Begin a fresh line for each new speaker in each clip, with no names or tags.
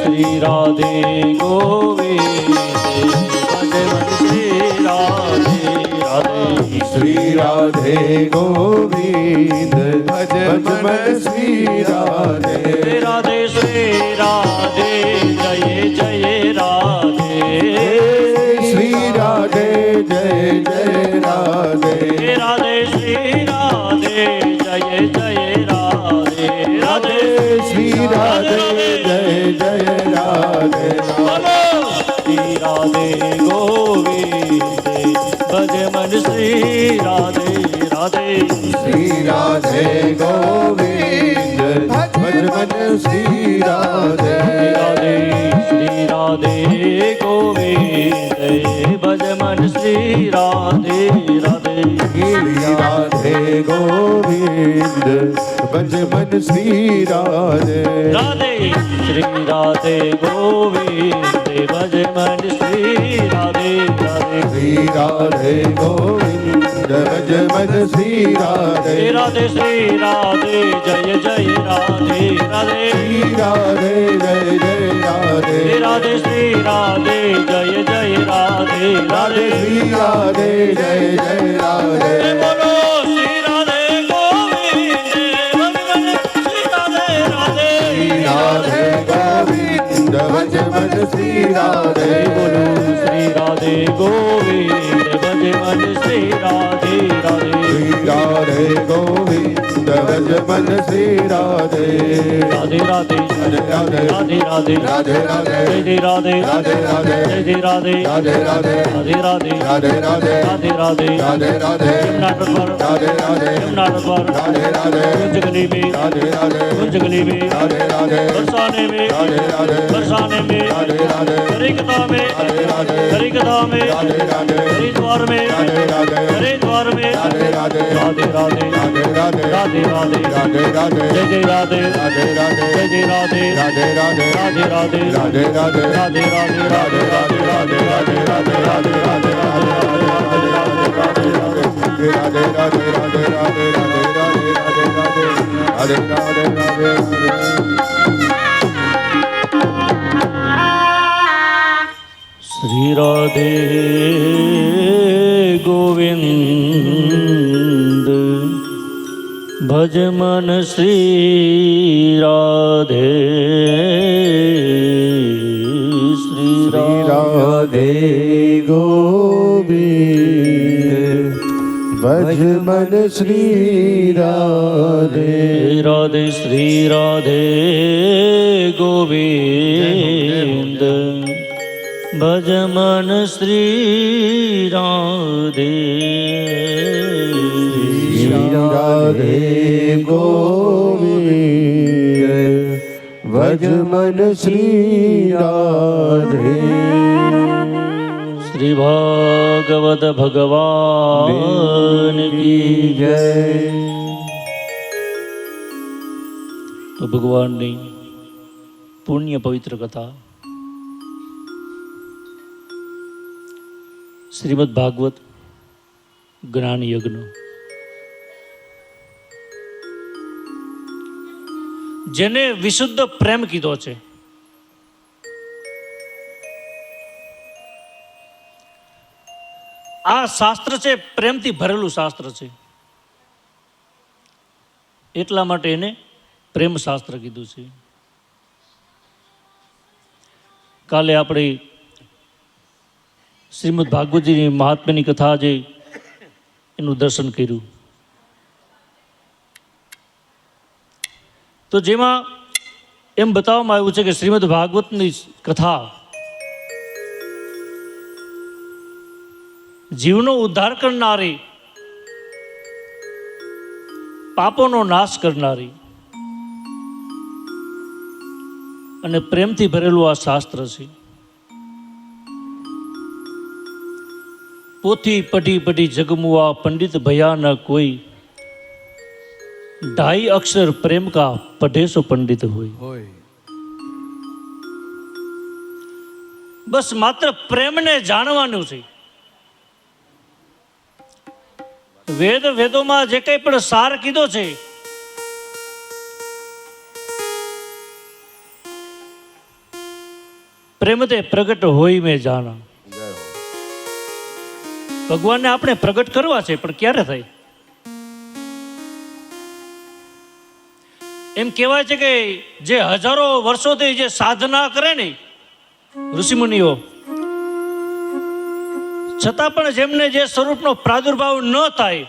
श्री राधे गोविंद भज मन श्री राधे राधे
श्री राधे गोविंद भज मन श्री राधे
राधे श्री राधे जय जय राधे
श्री राधे जय जय राधे
राधे श्री राधे जय जय राधे राधे
श्री राधे जय जय राधे
श्री राधे गोविंद भज मन श्री राधे राधे
श्री राधे गोविंद भज मन श्री राधे
राधे श्री राधे गोविंद भज मन श्री राधे राधे
श्री राधे गोविंद भज मन श्री राधे
राधे श्री राधे गोविंद भज मन श्री राधे राधे
श्री राधे गोविंद भज मन श्री राधे
राधे श्री राधे जय जय राधे राधे
श्री राधे जय जय राधे
राधे श्री राधे जय जय राधे
राधे श्री राधे जय जय राधे
बोलो श्री राधे गोविंद भज मन श्री राधे राधे
श्री राधे गोविंद भज मन श्री राधे
बोलो श्री राधे गोविंद भज मन श्री राधे राधे
श्री राधे गोविंद भज मन श्री राधे
राधे राधे
राधे राधे
राधे राधे
राधे राधे
जय जय राधे
राधे राधे
जय जय राधे
राधे राधे
राधे राधे
राधे राधे
राधे राधे
राधे राधे
नाटक पर
राधे राधे
नाटक पर
राधे राधे
कुंजगली में
राधे राधे
कुंजगली में
राधे राधे
बरसाने में
राधे राधे
बरसाने में
राधे राधे
हरिकथा में
राधे राधे
हरिकथा में
राधे राधे
हरिद्वार में
राधे राधे
हरिद्वार में
राधे राधे
राधे राधे
राधे राधे
राधे राधे
राधे राधे
जय जय राधे
राधे राधे
जय जय राधे
राधे राधे
राधे राधे
राधे राधे
राधे राधे
राधे राधे राधे राधे राधे राधे राधे राधे राधे राधे
श्री राधे गोविंद भज मन श्री राधे श्री
राधे गोविंद भज मन श्री राधे
राधे श्री राधे गोविंद भज मन श्री राधे
राधे गोविंद भज मन श्री राधे
श्री भागवत भगवान की
जय।
तो भगवान ने पुण्य पवित्र कथा શ્રીમદ ભાગવત જ્ઞાન યજ્ઞ જેને વિશુદ્ધ પ્રેમ કીધો છે આ શાસ્ત્ર છે પ્રેમથી ભરેલું શાસ્ત્ર છે એટલા માટે એને પ્રેમ શાસ્ત્ર કીધું છે કાલે આપણે શ્રીમદ ભાગવતજીની મહાત્મ્યની કથા જે એનું દર્શન કર્યું તો જેમાં એમ બતાવવામાં આવ્યું છે કે શ્રીમદ ભાગવતની કથા જીવનો ઉદ્ધાર કરનારી, પાપોનો નાશ કરનારી અને પ્રેમથી ભરેલું આ શાસ્ત્ર છે. પોથી પઢી પઢી જગમુઆ પંડિત ભયા ન કોઈ, ढाई अक्षर प्रेम का पढ़े सो पंडित होय. बस मात्र प्रेम ने जाणवानुं छे. वेद वेदों में जे कई पण सार कीधो छे પ્રેમતે પ્રગટ હોય મેં જાના. ભગવાનને આપણે પ્રગટ કરવા છે, પણ ક્યારે થાય? એમ કહેવાય છે કે જે હજારો વર્ષોથી જે સાધના કરે ને ઋષિમુનિઓ, છતાં પણ જેમને જે સ્વરૂપનો પ્રાદુર્ભાવ ન થાય,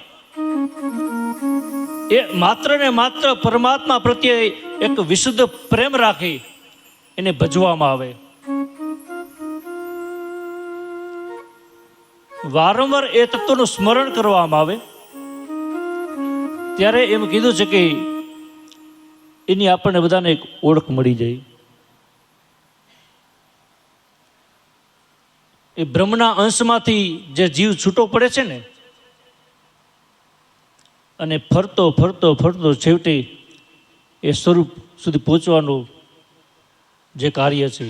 એ માત્ર ને માત્ર પરમાત્મા પ્રત્યે એક વિશુદ્ધ પ્રેમ રાખી એને ભજવામાં આવે. વારંવાર એ તત્વનું સ્મરણ કરવામાં આવે ત્યારે એમ કીધું છે કે એની આપણને બધાને એક ઓળખ મળી જાય. એ બ્રહ્મના અંશમાંથી જે જીવ છૂટો પડે છે ને, અને ફરતો ફરતો ફરતો છેવટે એ સ્વરૂપ સુધી પહોંચવાનું જે કાર્ય છે,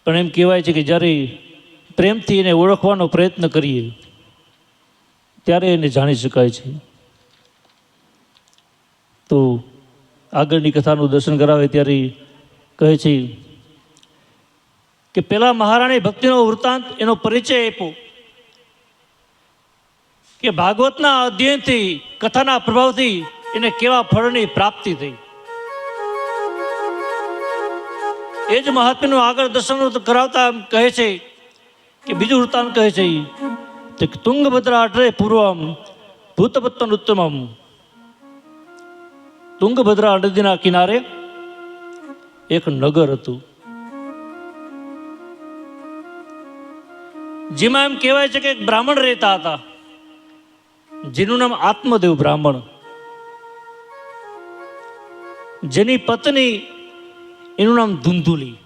પણ એમ કહેવાય છે કે જ્યારે પ્રેમથી એને ઓળખવાનો પ્રયત્ન કરીએ ત્યારે એને જાણી શકાય છે. તો આગળની કથાનું દર્શન કરાવે ત્યારે કહે છે કે પેલા મહારાણી ભક્તિનો વૃત્તાંત એનો પરિચય આપ્યો કે ભાગવતના અધ્યયનથી, કથાના પ્રભાવથી એને કેવા ફળની પ્રાપ્તિ થઈ. એ જ મહાત્મ્યનું આગળ દર્શન કરાવતા કહે છે કે બીજું વૃત્તાંત કહે છે કે તુંગભદ્રા અટરે પૂર્વમ ભૂતપત્તન ઉત્તમમ. તુંગભદ્રા નદીના કિનારે એક નગર હતું, જેમાં એમ કહેવાય છે કે એક બ્રાહ્મણ રહેતા હતા, જેનું નામ આત્મદેવ બ્રાહ્મણ, જેની પત્ની એનું નામ ધુંધુલી.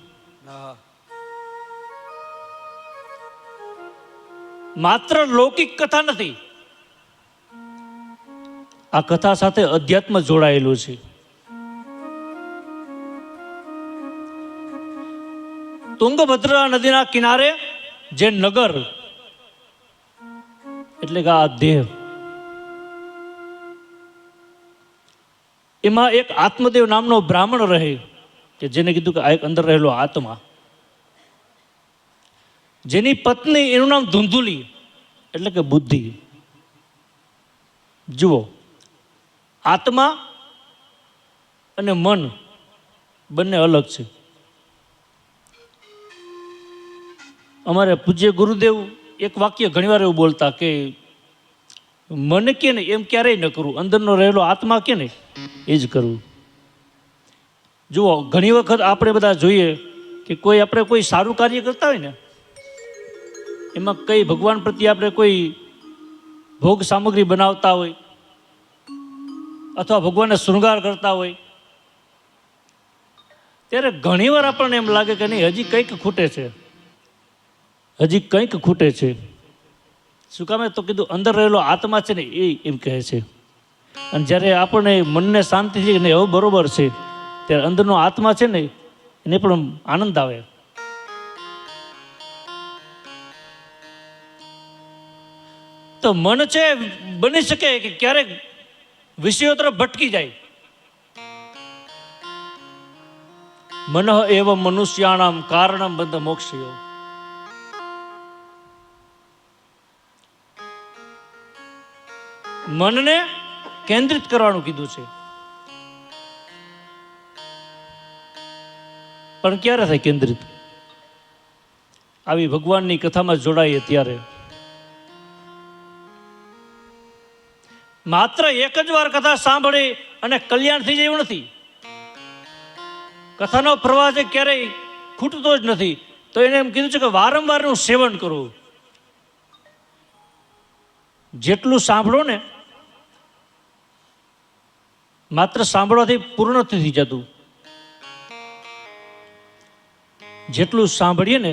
માત્ર લૌકિક કથા નથી, આ કથા સાથે અધ્યાત્મ જોડાયેલું છે. તુંગભદ્રા નદીના કિનારે જે નગર એટલે કે આ દેહ, એમાં એક આત્મદેવ નામનો બ્રાહ્મણ રહે કે જેને કીધું કે આ એક અંદર રહેલો આત્મા, જેની પત્ની એનું નામ ધુંધુલી એટલે કે બુદ્ધિ. જુઓ, આત્મા અને મન બંને અલગ છે. અમારે પૂજ્ય ગુરુદેવ એક વાક્ય ઘણીવાર એવું બોલતા કે મન કે ને એમ ક્યારેય ન કરવું, અંદરનો રહેલો આત્મા કે ને એ જ કરવું. જુઓ, ઘણી વખત આપણે બધા જોઈએ કે આપણે કોઈ સારું કાર્ય કરતા હોય ને, એમાં કઈ ભગવાન પ્રત્યે આપણે કોઈ ભોગ સામગ્રી બનાવતા હોય અથવા ભગવાનને શૃંગાર કરતા હોય, ત્યારે ઘણીવાર આપણને એમ લાગે કે નહીં, હજી કંઈક ખૂટે છે, હજી કંઈક ખૂટે છે. શું કામે? તો કીધું અંદર રહેલો આત્મા છે ને એ એમ કહે છે. અને જ્યારે આપણને મનને શાંતિ છે ને હવે બરોબર છે, ત્યારે અંદરનો આત્મા છે ને એને પણ આનંદ આવે. તો મન છે, બની શકે કે ક્યારેક વિષયો તરફ ભટકી જાય. મન એવ મનુષ્યાણામ કારણમ બંધ મોક્ષયો. મનને કેન્દ્રિત કરવાનું કીધું છે, પણ ક્યારે થાય કેન્દ્રિત? આવી ભગવાનની કથામાં જોડાઈએ ત્યારે. માત્ર એક જ વાર કથા સાંભળી અને કલ્યાણ થઈ જાય એવું નથી. કથાનો પ્રવાહ છે ક્યારેય ખૂટતો જ નથી. તો એને એમ કીધું છે કે વારંવારનું સેવન કરવું. જેટલું સાંભળો ને, માત્ર સાંભળવાથી પૂર્ણ નથી જતું. જેટલું સાંભળીએ ને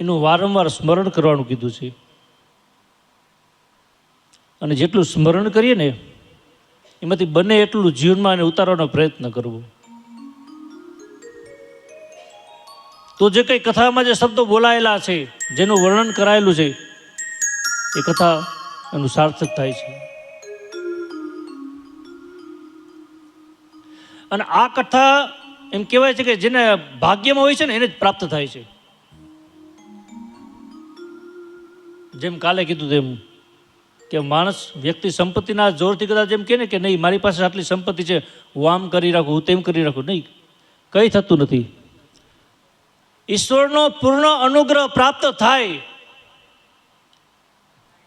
એનું વારંવાર સ્મરણ કરવાનું કીધું છે. અને જેટલું સ્મરણ કરીએ ને એમાંથી બને એટલું જીવનમાં એને ઉતારવાનો પ્રયત્ન કરવો. તો જે કંઈ કથામાં જે શબ્દો બોલાયેલા છે, જેનું વર્ણન કરાયેલું છે, એ કથા એનું સાર્થક થાય છે. અને આ કથા એમ કહેવાય છે કે જેને ભાગ્યમાં હોય છે ને એને જ પ્રાપ્ત થાય છે. જેમ કાલે કીધું તેમ કે માણસ વ્યક્તિ સંપત્તિના જોરથી કદાચ એમ કહે ને કે નહીં મારી પાસે આટલી સંપત્તિ છે, હું આમ કરી રાખું, હું તેમ કરી રાખું, નહીં, કંઈ થતું નથી. ઈશ્વરનો પૂર્ણ અનુગ્રહ પ્રાપ્ત થાય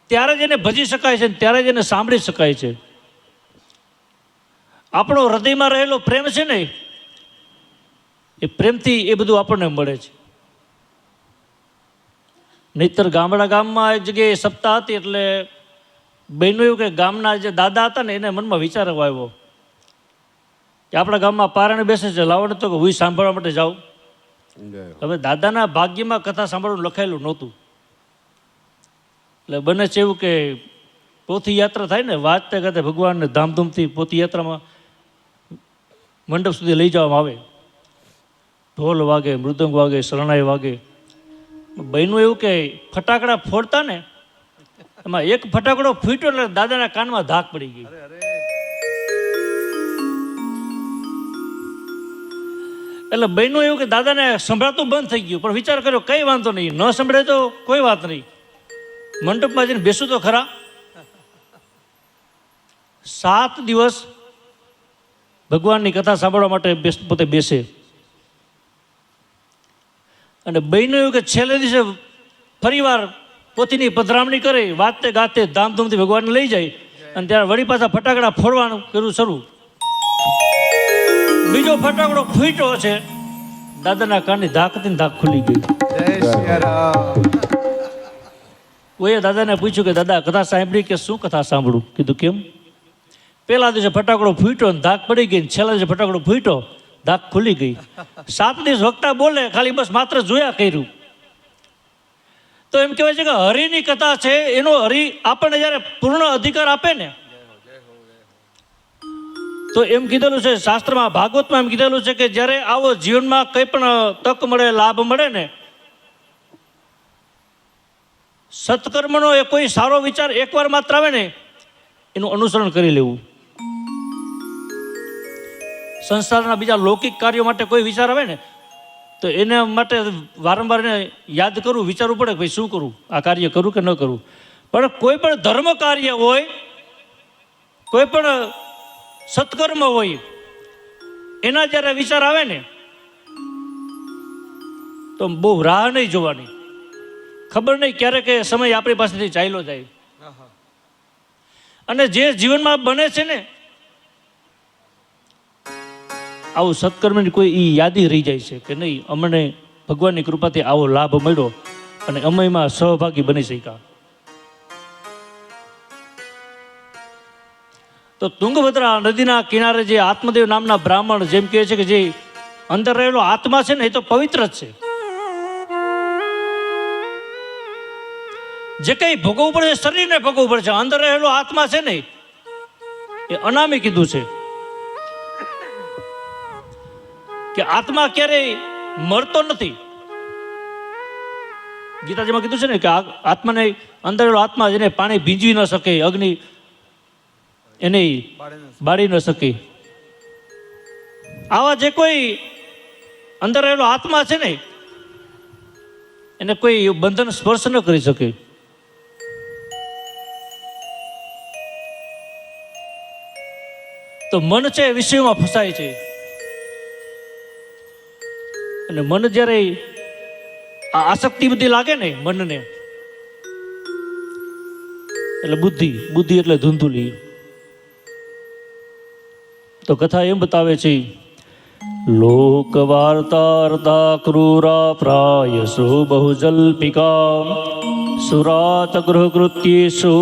ત્યારે જ એને ભજી શકાય છે, ત્યારે જ એને સાંભળી શકાય છે. આપણો હૃદયમાં રહેલો પ્રેમ છે ને, એ પ્રેમથી એ બધું આપણને મળે છે. નહીતર ગામમાં એક જગ્યાએ સપ્તાહ હતી, એટલે બન્યું એવું કે ગામના જે દાદા હતા ને એને મનમાં વિચાર આવ્યો કે આપણા ગામમાં પારણ બેસે છે, લાવો ને તો કે હું સાંભળવા માટે જાઉં. હવે દાદાના ભાગ્યમાં કથા સાંભળવાનું લખાયેલું નહોતું, એટલે બને છે એવું કે પોથી યાત્રા થાય ને, વાંચતા કરતા ભગવાનને ધામધૂમથી પોથી યાત્રામાં મંડપ સુધી લઈ જવામાં આવે. ઢોલ વાગે, મૃદંગ વાગે, શરણાઈ વાગે. બન્યું એવું કે ફટાકડા ફોડતા ને એમાં એક ફટાકડો ફૂટ્યો એટલે દાદાના કાનમાં ધાક પડી ગઈ. એટલે બન્યું એવું કે દાદાને સંભળાતું બંધ થઈ ગયું, પણ વિચાર કર્યો કંઈ વાંધો નહીં, ન સંભળે તો કોઈ વાત નહીં, મંડપમાં જઈને બેસું તો ખરા. 7 દિવસ ભગવાનની કથા સાંભળવા માટે પોતે બેસે. અને બન્યું એવું કે છેલ્લે દિવસે ફરીવાર પોતીની પધરામણી કરે, વાતે ગાતે ધામધૂમથી ભગવાનને લઈ જાય, અને ત્યારે વળી પાછા ફટાકડા ફોડવાનું કર્યું શરૂ. બીજો ફટાકડો ફૂટ્યો છે, દાદાના કાનની ધાકથી ધાક ખુલી ગઈ. કોઈએ દાદાને પૂછ્યું કે દાદા કથા સાંભળી કે શું કથા સાંભળું? કીધું કેમ? પહેલા દિવસે ફટાકડો ફૂટ્યો ને ધાક પડી ગઈ, છેલ્લા દિવસે ફટાકડો ફૂટ્યો, ધાક ખુલી ગઈ. 7 દિવસ વક્તા બોલે, ખાલી બસ માત્ર જોયા કર્યું. તો એમ કહેવાય છે કે હરિની કથા છે, એનો હરિ આપણને જ્યારે પૂર્ણ અધિકાર આપે ને, તો એમ કીધેલું છે શાસ્ત્રમાં, ભાગવતમાં એમ કીધેલું છે કે જ્યારે આવો જીવનમાં કંઈ પણ તક મળે, લાભ મળે ને, સત્કર્મનો એ કોઈ સારો વિચાર એકવાર માત્ર આવે ને એનું અનુસરણ કરી લેવું. સંસારના બીજા લૌકિક કાર્યો માટે કોઈ વિચાર આવે ને તો એના માટે વારંવાર એને યાદ કરવું, વિચારવું પડે કે ભાઈ શું કરું, આ કાર્ય કરું કે ન કરું. પણ કોઈ પણ ધર્મ કાર્ય હોય, કોઈ પણ સત્કર્મ હોય, એના જ્યારે વિચાર આવે ને તો બહુ રાહ નહીં જોવાની, ખબર નહીં ક્યારે કે સમય આપણી પાસેથી ચાલ્યો જાય. અને જે જીવનમાં બને છે ને આવું સત્કર્મની કોઈ એ યાદી રહી જાય છે કે નહીં, અમને ભગવાનની કૃપાથી આવો લાભ મળ્યો અને અમે એમાં સહભાગી બની શક્યા. તો તુંગભદ્રા નદીના કિનારે જે આત્મદેવ નામના બ્રાહ્મણ જેમ કહે છે કે જે અંદર રહેલો આત્મા છે ને એ તો પવિત્ર જ છે. જે કંઈ ભોગવવું પડે છે શરીરને ભોગવવું પડે છે, અંદર રહેલો આત્મા છે ને એ અનામી કીધું છે કે આત્મા ક્યારેય મરતો નથી. ગીતાજીમાં કીધું છે ને કે આત્માને અંદર રહેલો આત્મા જેને પાણી ભીંજવી ન શકે, અગ્નિ એને બાળી ન શકે, આવા જે કોઈ અંદર રહેલો આત્મા છે ને એને કોઈ બંધન સ્પર્શ ન કરી શકે. તો મન છે વિષયમાં ફસાય છે, અને મન જ્યારે આ આસક્તિ બધી લાગે ને મનને, એટલે બુદ્ધિ એટલે ધૂંધુલી. તો કથા એમ બતાવે છે, લોક વાર્તા ક્રૂરા પ્રાયસો બહુજલ્પિકા સુરાત ગૃહકૃત્યેષુ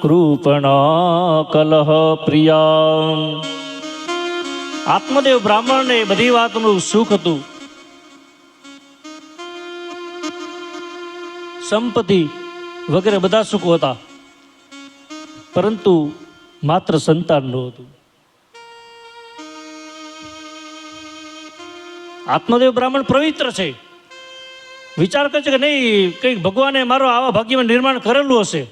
કૃપણા કલહ પ્રિયા. આત્મદેવ બ્રાહ્મણને બધી વાતનું સુખ હતું, સંપત્તિ વગેરે બધા સુખો હતા, પરંતુ માત્ર સંતાન નહોતું. આત્મદેવ બ્રાહ્મણ પવિત્ર છે, વિચાર કરે છે કે નહીં કંઈક ભગવાને મારો આવા ભાગ્યમાં નિર્માણ કરેલું હશે.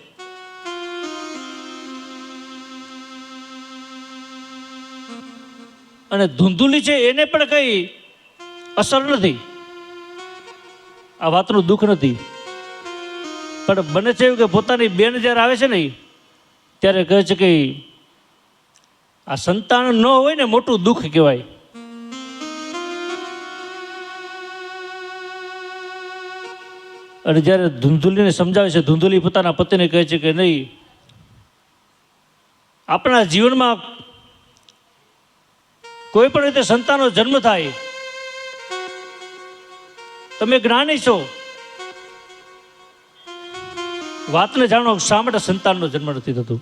અને ધૂંધુલી છે એને પણ કંઈ અસર નથી, આ વાતનું દુઃખ નથી. પણ બને છે એવું કે પોતાની બેન જ્યારે આવે છે ને ત્યારે કહે છે કે આ સંતાન ન હોય ને મોટું દુઃખ કહેવાય. અને જ્યારે ધૂંધુલીને સમજાવે છે, ધૂંધુલી પોતાના પતિને કહે છે કે નહીં, આપણા જીવનમાં કોઈ પણ રીતે સંતાનનો જન્મ થાય, તમે જ્ઞાની છો, વાતને જાણો શા માટે સંતાનનો જન્મ નથી થતો.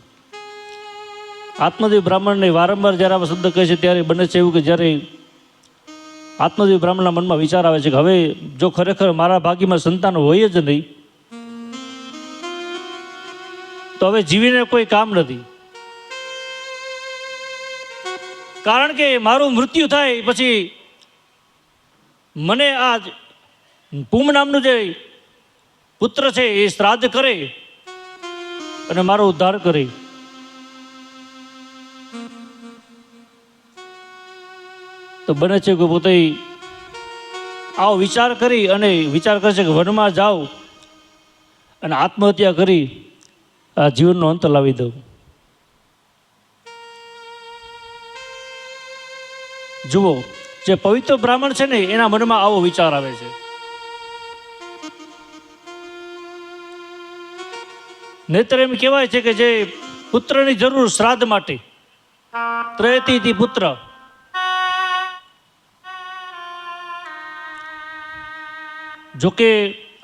આત્મદેવ બ્રાહ્મણને વારંવાર જ્યારે આવા શબ્દ કહે છે ત્યારે બને છે એવું કે જ્યારે આત્મદેવ બ્રાહ્મણના મનમાં વિચાર આવે છે કે હવે જો ખરેખર મારા ભાગ્યમાં સંતાન હોય જ નહીં તો હવે જીવીને કોઈ કામ નથી. કારણ કે મારું મૃત્યુ થાય પછી મને આ પૂમ નામનું જે પુત્ર છે એ શ્રાદ્ધ કરે અને મારો ઉદ્ધાર કરે. તો બને છે કે પોતે આવો વિચાર કરી અને વિચાર કરે છે કે વનમાં જાઉં અને આત્મહત્યા કરી આ જીવનનો અંત લાવી દઉં. જુઓ, જે પવિત્ર બ્રાહ્મણ છે ને એના મનમાં આવો વિચાર આવે છે. નહીતર એમ કહેવાય છે કે જે પુત્રની જરૂર શ્રાદ્ધ માટે, ત્રયતી પુત્ર, જોકે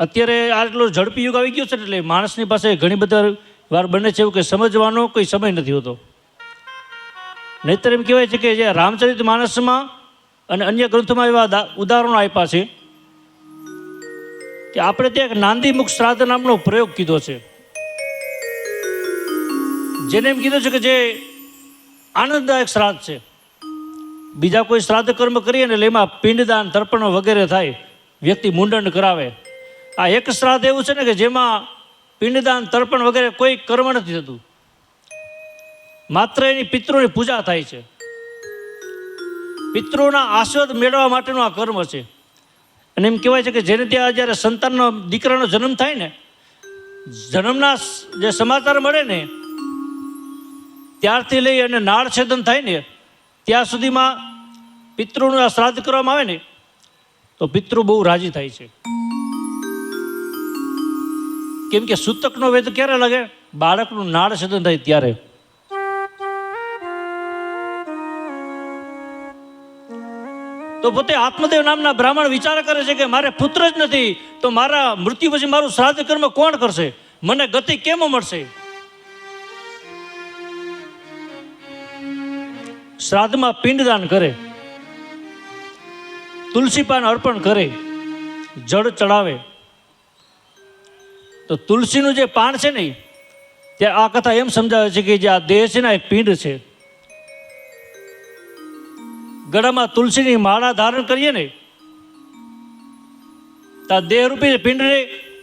અત્યારે આટલો ઝડપી યુગ આવી ગયો છે એટલે માણસની પાસે ઘણી બધા વાર બને છે એવું કે સમજવાનો કોઈ સમય નથી હોતો. નહીતર એમ કહેવાય છે કે જે રામચરિત માનસમાં અને અન્ય ગ્રંથોમાં એવા ઉદાહરણો આપ્યા છે કે આપણે ત્યાં એક નાંદીમુખ શ્રાદ્ધ નામનો પ્રયોગ કીધો છે, જેને એમ કીધું છે કે જે આનંદદાયક શ્રાદ્ધ છે. બીજા કોઈ શ્રાદ્ધ કર્મ કરીએ ને એટલે એમાં પિંડદાન, તર્પણ વગેરે થાય, વ્યક્તિ મુંડન કરાવે. આ એક શ્રાદ્ધ એવું છે ને કે જેમાં પિંડદાન, તર્પણ વગેરે કોઈ કર્મ નથી થતું, માત્ર એની પિતૃની પૂજા થાય છે. પિતૃના આશીર્વાદ મેળવવા માટેનું આ કર્મ છે. અને એમ કહેવાય છે કે જેને ત્યાં જ્યારે સંતાનનો દીકરાનો જન્મ થાય ને, જન્મના જે સમાચાર મળે ને ત્યારથી લઈ અને નાળ છેદન થાય ને ત્યાં સુધીમાં પિતૃનું આ શ્રાદ્ધ કરવામાં આવે ને તો પિતૃ બહુ રાજી થાય છે. કેમ કે સૂતકનો વેદ ક્યારે લાગે? બાળકનું નાળ છેદન થાય ત્યારે. તો પોતે આત્મદેવ નામના બ્રાહ્મણ વિચાર કરે છે કે મારે પુત્ર જ નથી તો મારા મૃત્યુ પછી મારું શ્રાદ્ધ કર્મ કોણ કરશે? મને ગતિ કેમ મળશે? શ્રાદ્ધમાં પિંડદાન કરે, તુલસી પાન અર્પણ કરે, જળ ચડાવે. તો તુલસીનું જે પાન છે ને ત્યાં આ કથા એમ સમજાવે છે કે જે આ દેહ છે ને એ પિંડ છે. ગળામાં તુલસીની માળા ધારણ કરીએ ને તો આ દેહરૂપી પિંડને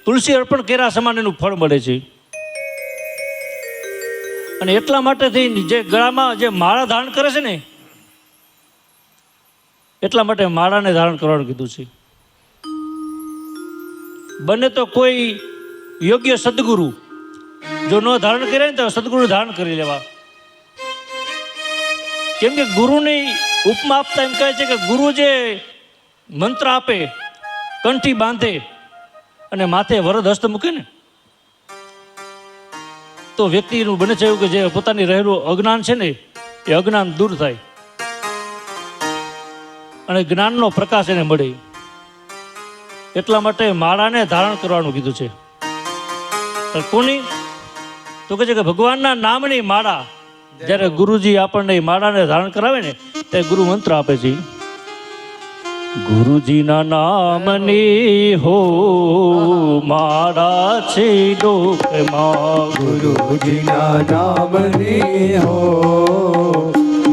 તુલસી અર્પણ કર્યા સમાન એનું ફળ મળે છે. અને એટલા માટે થઈ જે ગળામાં જે માળા ધારણ કરે છે ને એટલા માટે માળાને ધારણ કરવાનું કીધું છે. બને તો કોઈ યોગ્ય સદગુરુ જો ન ધારણ કરે ને તો સદગુરુ ધારણ કરી લેવા. કેમ કે ગુરુની ઉપમા આપતા એમ કહે છે કે ગુરુ જે મંત્ર આપે, કંઠી બાંધે અને માથે વરદ હસ્ત મૂકે ને તો વ્યક્તિનું બને છે એવું કે જે પોતાની રહેલું અજ્ઞાન છે ને એ અજ્ઞાન દૂર થાય અને જ્ઞાનનો પ્રકાશ એને મળે. એટલા માટે માળાને ધારણ કરવાનું કીધું છે. કોની? તો કહે છે કે ભગવાનના નામની માળા. જ્યારે ગુરુજી આપણને માળાને ધારણ કરાવે ને ત્યારે ગુરુ મંત્ર આપે છે. ગુરુજીના નામની હો માળા છે ડોકમાં,
ગુરુજીના નામની હો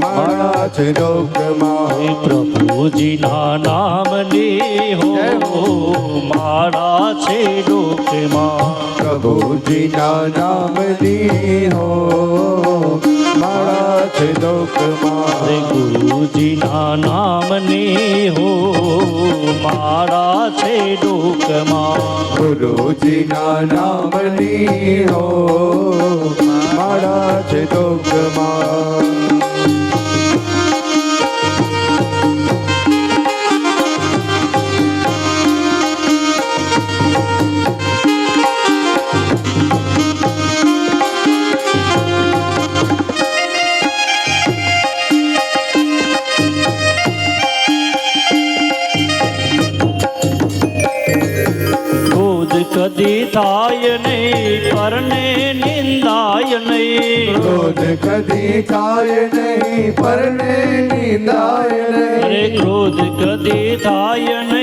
માળા છે ડોકમાં,
પ્રભુજીના નામની હો માળા છે ડોકમાં,
પ્રભુજીના નામની હો માળા છે દુઃખમાં
રે ગુરુજીના નામની હો મારા છે દુઃખમાં
ગુરુજીના નામની હો મારા છે દુઃખમાં
કદી થાય નહીં પરને નિંદાય નહીં
ક્રોધ કદી થાય નહીં પરને નિંદાય નહીં
અરે ક્રોધ કદી થાય નહીં